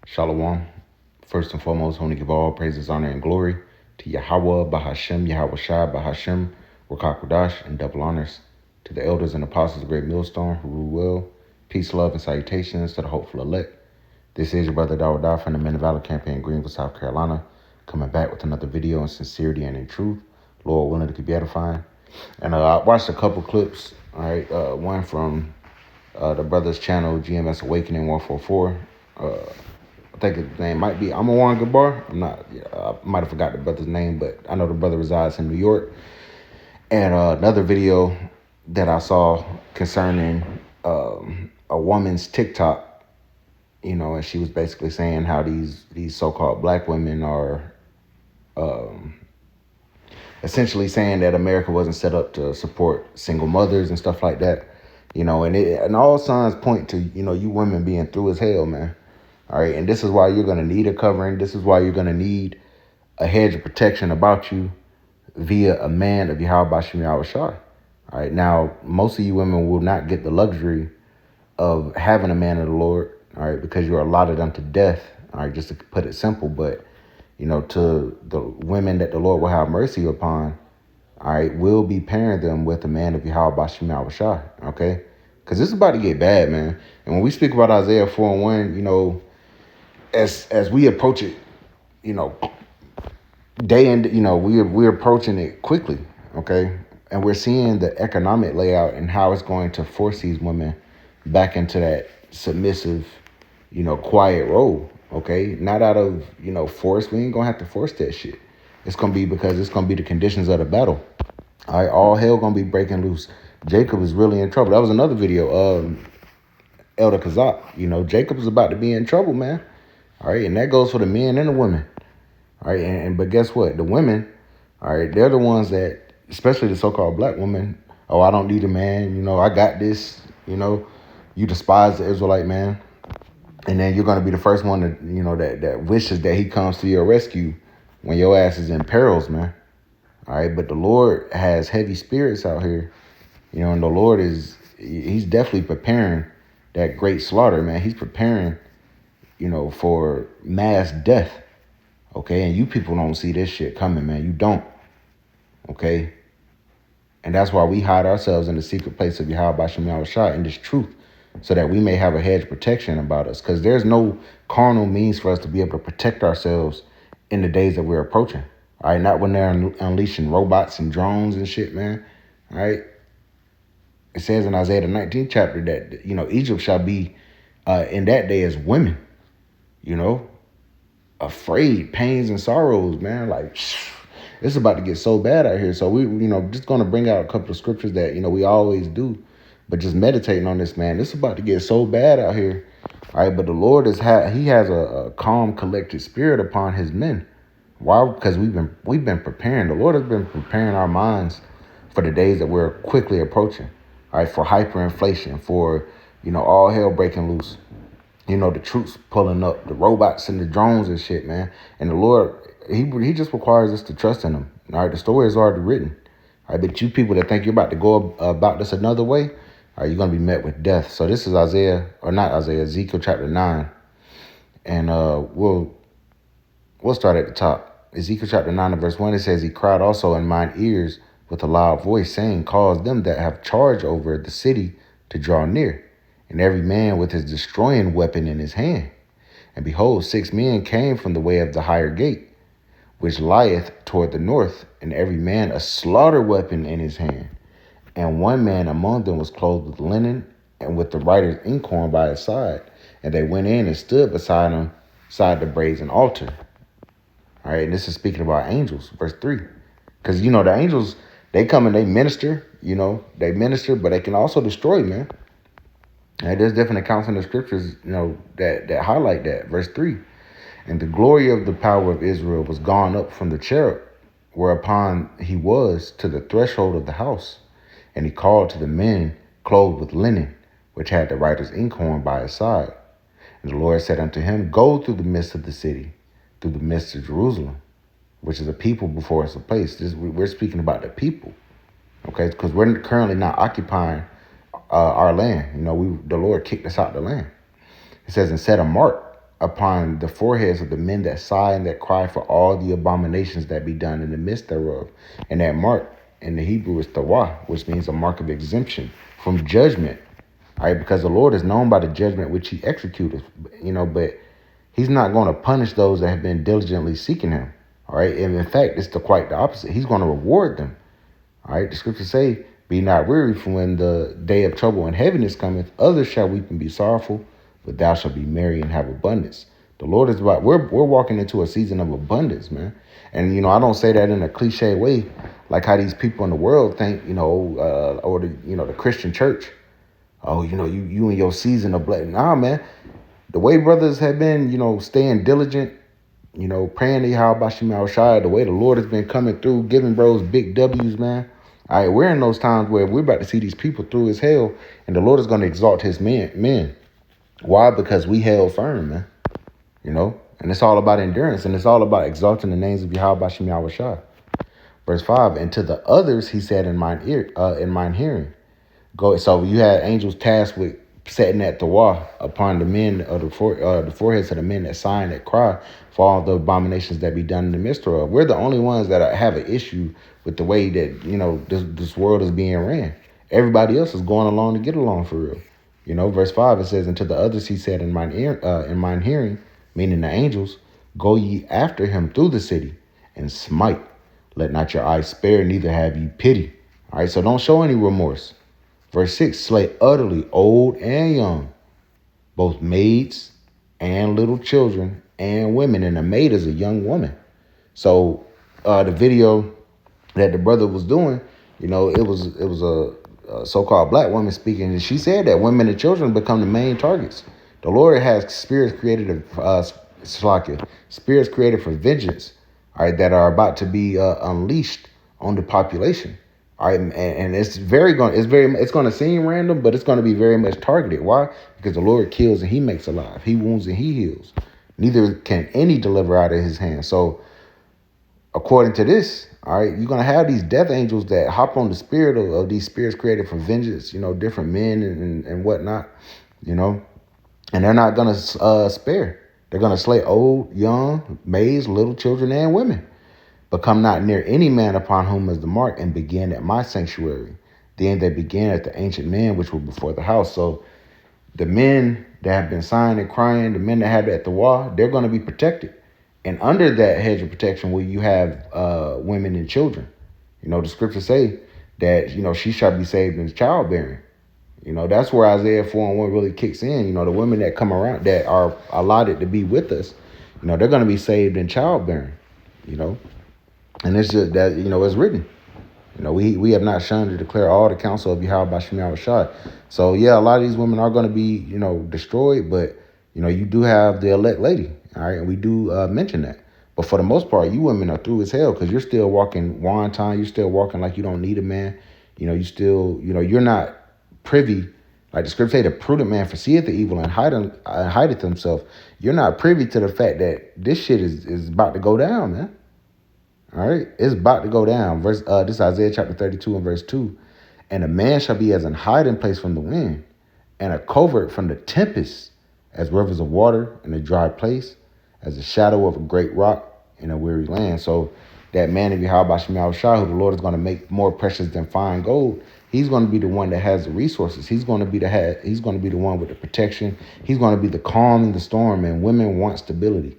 Shalom. First and foremost, I want to give all praises, honor, and glory to Yahweh, Bahashem, Yahweh Shai, Bahashem, Rakakwadash, and double honors to the elders and apostles of Great Millstone who rule well. Peace, love, and salutations to the hopeful elect. This is your brother Dawah from the Men of Valor campaign in Greenville, South Carolina, coming back with another video in sincerity and in truth. Lord willing, to keep edifying. And I watched a couple clips. All right, one from the brother's channel, GMS Awakening 144. I think his name might be Amawan Gabar. I'm not, I might have forgot the brother's name, but I know the brother resides in New York. And another video that I saw concerning a woman's TikTok, and she was basically saying how these so-called black women are essentially saying that America wasn't set up to support single mothers and stuff like that, and all signs point to, you women being through as hell, man. All right. And this is why you're going to need a covering. This is why you're going to need a hedge of protection about you via a man of Yahweh Bashem Yahweh Shai. All right. Now, most of you women will not get the luxury of having a man of the Lord. All right. Because you're allotted unto death. All right. Just to put it simple. But, to the women that the Lord will have mercy upon, all right, will be pairing them with a man of Yahweh Bashem Yahweh Shai. Okay. Because this is about to get bad, man. And when we speak about Isaiah 4:1, as we approach it, day and we're approaching it quickly, okay, and we're seeing the economic layout and how it's going to force these women back into that submissive, quiet role, okay, not out of force. We ain't gonna have to force that shit. It's gonna be because it's gonna be the conditions of the battle. All right, all hell gonna be breaking loose. Jacob is really in trouble. That was another video. Elder Kazak, Jacob is about to be in trouble, man. All right, and that goes for the men and the women. All right, but guess what? The women, all right, they're the ones that, especially the so-called black women, oh, I don't need a man, I got this, you despise the Israelite man. And then you're going to be the first one to, that wishes that he comes to your rescue when your ass is in perils, man. All right, but the Lord has heavy spirits out here, and the Lord he's definitely preparing that great slaughter, man. He's preparing for mass death, okay? And you people don't see this shit coming, man. You don't, okay? And that's why we hide ourselves in the secret place of Yahweh Bashem Yahweh Shai in this truth, so that we may have a hedge of protection about us, because there's no carnal means for us to be able to protect ourselves in the days that we're approaching, all right? Not when they're unleashing robots and drones and shit, man, all right? It says in Isaiah the 19th chapter that, Egypt shall be in that day as women, afraid, pains and sorrows, man. Like, it's about to get so bad out here. So we, just going to bring out a couple of scriptures that, we always do, but just meditating on this, man. It's about to get so bad out here. All right. But the Lord he has a calm, collected spirit upon his men. Why? Because we've been preparing. The Lord has been preparing our minds for the days that we're quickly approaching. All right. For hyperinflation, for, all hell breaking loose. The troops pulling up, the robots and the drones and shit, man. And the Lord, he just requires us to trust in him. All right, the story is already written. All right, but you people that think you're about to go about this another way, all right, you're going to be met with death. So this is Ezekiel chapter 9. And we'll start at the top. Ezekiel chapter 9 and verse 1, it says, he cried also in mine ears with a loud voice, saying, cause them that have charge over the city to draw near, and every man with his destroying weapon in his hand. And behold, 6 men came from the way of the higher gate, which lieth toward the north, and every man a slaughter weapon in his hand. And one man among them was clothed with linen, and with the writer's inkhorn by his side. And they went in and stood beside him, beside the brazen altar. All right, and this is speaking about angels, verse 3. Because, the angels, they come and they minister, but they can also destroy, man. And there's different accounts in the scriptures, that highlight that. Verse 3, and the glory of the power of Israel was gone up from the cherub, whereupon he was to the threshold of the house. And he called to the men clothed with linen, which had the writer's inkhorn by his side. And the Lord said unto him, go through the midst of the city, through the midst of Jerusalem, which is a people before us a place. We're speaking about the people, okay? Because we're currently not occupying our land. The Lord kicked us out the land. It says, and set a mark upon the foreheads of the men that sigh and that cry for all the abominations that be done in the midst thereof. And that mark in the Hebrew is tawah, which means a mark of exemption from judgment. All right, because the Lord is known by the judgment which he executeth, but he's not going to punish those that have been diligently seeking him. All right, and in fact, it's quite the opposite. He's going to reward them. All right, the scriptures say, be not weary, for when the day of trouble and heaviness cometh, others shall weep and be sorrowful, but thou shalt be merry and have abundance. The Lord is we're walking into a season of abundance, man. And, I don't say that in a cliche way, like how these people in the world think, or the Christian church. Oh, you in your season of blessing. Nah, man. The way brothers have been, staying diligent, praying to Yahweh Shema Shai, the way the Lord has been coming through, giving bros big W's, man. All right, we're in those times where we're about to see these people through as hell, and the Lord is going to exalt his men. Why? Because we held firm, man. And it's all about endurance, and it's all about exalting the names of Yahweh Shema Shai. Verse 5, and to the others he said in mine hearing. Go. So you had angels tasked with setting that tawah upon the men of the foreheads of the men that sigh and that cry for all the abominations that be done in the midst of. We're the only ones that have an issue with the way that this world is being ran. Everybody else is going along to get along for real. Verse 5 it says, and to the others he said in mine hearing, meaning the angels, go ye after him through the city and smite. Let not your eyes spare, neither have ye pity. All right, so don't show any remorse. Verse 6, slay utterly old and young, both maids and little children and women. And a maid is a young woman. So the video that the brother was doing, it was a so-called black woman speaking. And she said that women and children become the main targets. The Lord has spirits created spirits created for vengeance, all right, that are about to be unleashed on the population. All right, and it's going to seem random, but it's going to be very much targeted. Why? Because the Lord kills and he makes alive. He wounds and he heals. Neither can any deliver out of his hand. So according to this, all right, you're going to have these death angels that hop on the spirit of these spirits created for vengeance, different men and whatnot, and they're not going to spare. They're going to slay old, young, maids, little children, and women. But come not near any man upon whom is the mark, and begin at my sanctuary. Then they began at the ancient men which were before the house. So the men that have been sighing and crying, the men that have at the wall, they're going to be protected. And under that hedge of protection where you have women and children, the scriptures say that, she shall be saved in childbearing. That's where Isaiah 4:1 really kicks in. The women that come around that are allotted to be with us, they're going to be saved in childbearing, And it's just that, it's written. We have not shunned to declare all the counsel of Yahweh Shema Shai. So, yeah, a lot of these women are going to be, destroyed. But, you do have the elect lady. All right. And we do mention that. But for the most part, you women are through as hell because you're still walking wonton. You're still walking like you don't need a man. You still, you're not privy. Like the scripture say, the prudent man foreseeth the evil and hideth himself. You're not privy to the fact that this shit is about to go down, man. All right, it's about to go down. This is Isaiah chapter 32 and verse 2. And a man shall be as an hiding place from the wind, and a covert from the tempest, as rivers of water in a dry place, as a shadow of a great rock in a weary land. So that man of Yahweh Shema Shai, who the Lord is going to make more precious than fine gold, he's going to be the one that has the resources. He's going to be the one with the protection. He's going to be the calm in the storm, and women want stability.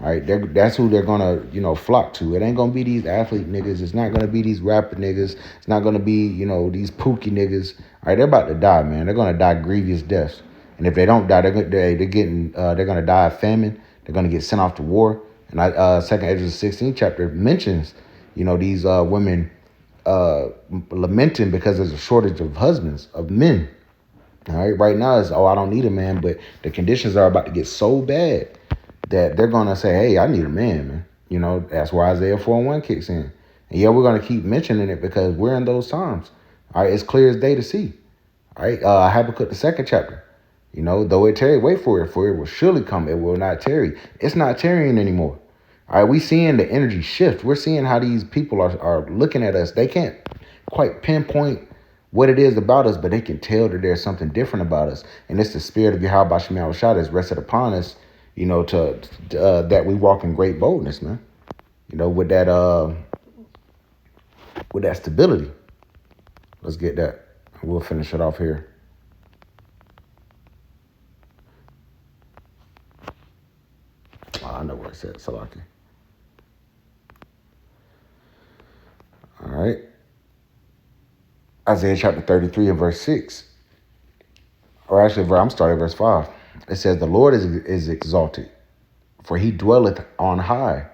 All right, that's who they're gonna, flock to. It ain't gonna be these athlete niggas. It's not gonna be these rapper niggas. It's not gonna be, these pookie niggas. All right, they're about to die, man. They're gonna die grievous deaths. And if they don't die, they're gonna die of famine. They're gonna get sent off to war. And Second Ezra 16 chapter mentions, these women lamenting because there's a shortage of husbands, of men. All right, right now it's I don't need a man, but the conditions are about to get so bad that they're going to say, hey, I need a man, man. That's where Isaiah 4:1 kicks in. And yeah, we're going to keep mentioning it because we're in those times. All right, it's clear as day to see. All right, Habakkuk, the 2nd chapter. Though it tarry, wait for it will surely come. It will not tarry. It's not tarrying anymore. All right, we seeing the energy shift. We're seeing how these people are looking at us. They can't quite pinpoint what it is about us, but they can tell that there's something different about us. And it's the spirit of Yahweh Shema Shai that's rested upon us, to that we walk in great boldness, man. With that stability. Let's get that. We'll finish it off here. I know where I said Salaki. All right. Isaiah chapter 33 and verse 6. Or actually, I'm starting at verse 5. It says, the Lord is exalted, for he dwelleth on high.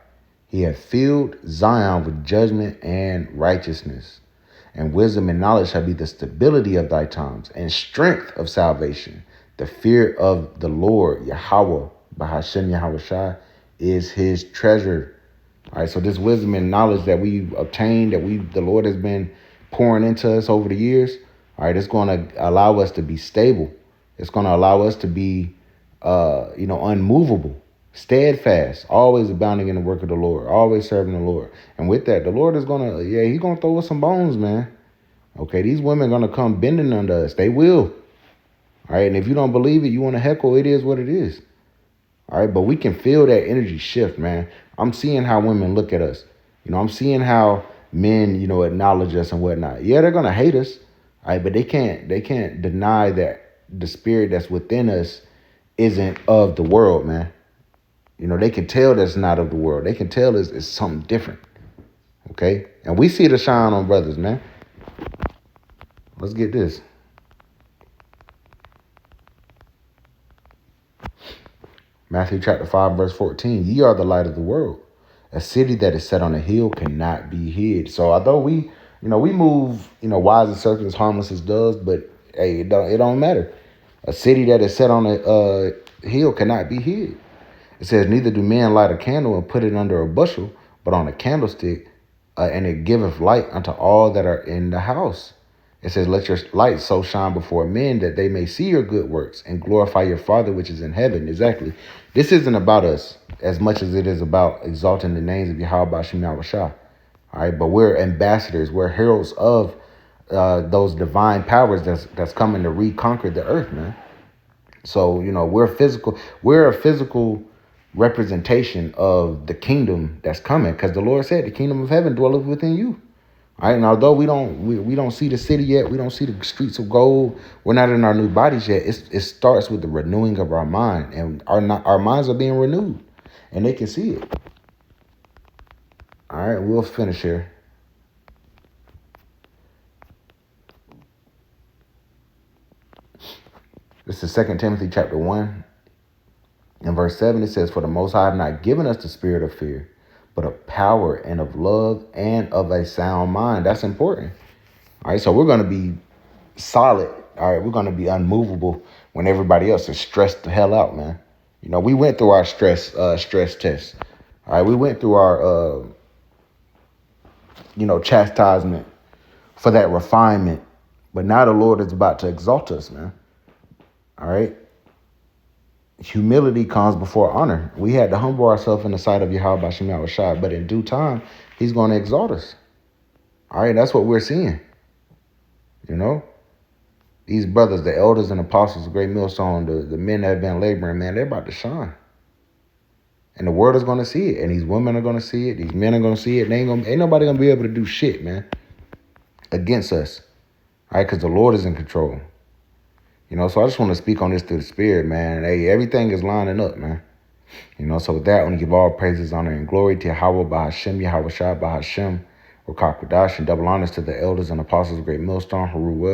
He hath filled Zion with judgment and righteousness. And wisdom and knowledge shall be the stability of thy times, and strength of salvation. The fear of the Lord, Yahweh, Bahashem Yahushua, is his treasure. All right, so this wisdom and knowledge that we've obtained, the Lord has been pouring into us over the years, all right, it's going to allow us to be stable. It's going to allow us to be, unmovable, steadfast, always abounding in the work of the Lord, always serving the Lord. And with that, the Lord is he's going to throw us some bones, man. Okay, these women are going to come bending under us. They will. All right, and if you don't believe it, you want to heckle, it is what it is. All right, but we can feel that energy shift, man. I'm seeing how women look at us. I'm seeing how men, acknowledge us and whatnot. Yeah, they're going to hate us. All right, but they can't deny that the spirit that's within us isn't of the world, man. They can tell that's not of the world. They can tell it's something different. Okay? And we see the shine on brothers, man. Let's get this. Matthew chapter 5, verse 14. Ye are the light of the world. A city that is set on a hill cannot be hid. So although we move, wise as serpents, harmless as doves, but hey, it don't matter. A city that is set on a hill cannot be hid. It says, neither do men light a candle and put it under a bushel, but on a candlestick, and it giveth light unto all that are in the house. It says, let your light so shine before men that they may see your good works and glorify your Father which is in heaven. Exactly. This isn't about us as much as it is about exalting the names of Yahweh Shem Yahushua. All right, but we're ambassadors. We're heralds of those divine powers that's coming to reconquer the earth, man. So, we're a physical representation of the kingdom that's coming, because the Lord said the kingdom of heaven dwelleth within you. All right, and although we don't see the city yet, we don't see the streets of gold, we're not in our new bodies yet. It starts with the renewing of our mind, and our minds are being renewed, and they can see it. All right, we'll finish here. This is 2 Timothy chapter 1 and verse 7. It says, for the Most High have not given us the spirit of fear, but of power and of love and of a sound mind. That's important. All right, so we're going to be solid. All right, we're going to be unmovable when everybody else is stressed the hell out, man. We went through our stress test. All right, we went through our, chastisement for that refinement. But now the Lord is about to exalt us, man. All right. Humility comes before honor. We had to humble ourselves in the sight of Yahweh Shem Yahushua, but in due time, he's going to exalt us. All right, that's what we're seeing. These brothers, the elders and apostles, the great millstone, the men that have been laboring, man, they're about to shine. And the world is going to see it. And these women are going to see it. These men are going to see it. Ain't nobody going to be able to do shit, man, against us. All right, because the Lord is in control. So I just want to speak on this through the spirit, man. Hey, everything is lining up, man. So with that, I want to give all praises, honor, and glory to Yahweh, Bahashem, Yahushua, Bahashem, Rakakwadash, and double honors to the elders and apostles of Great Millstone, Haruel.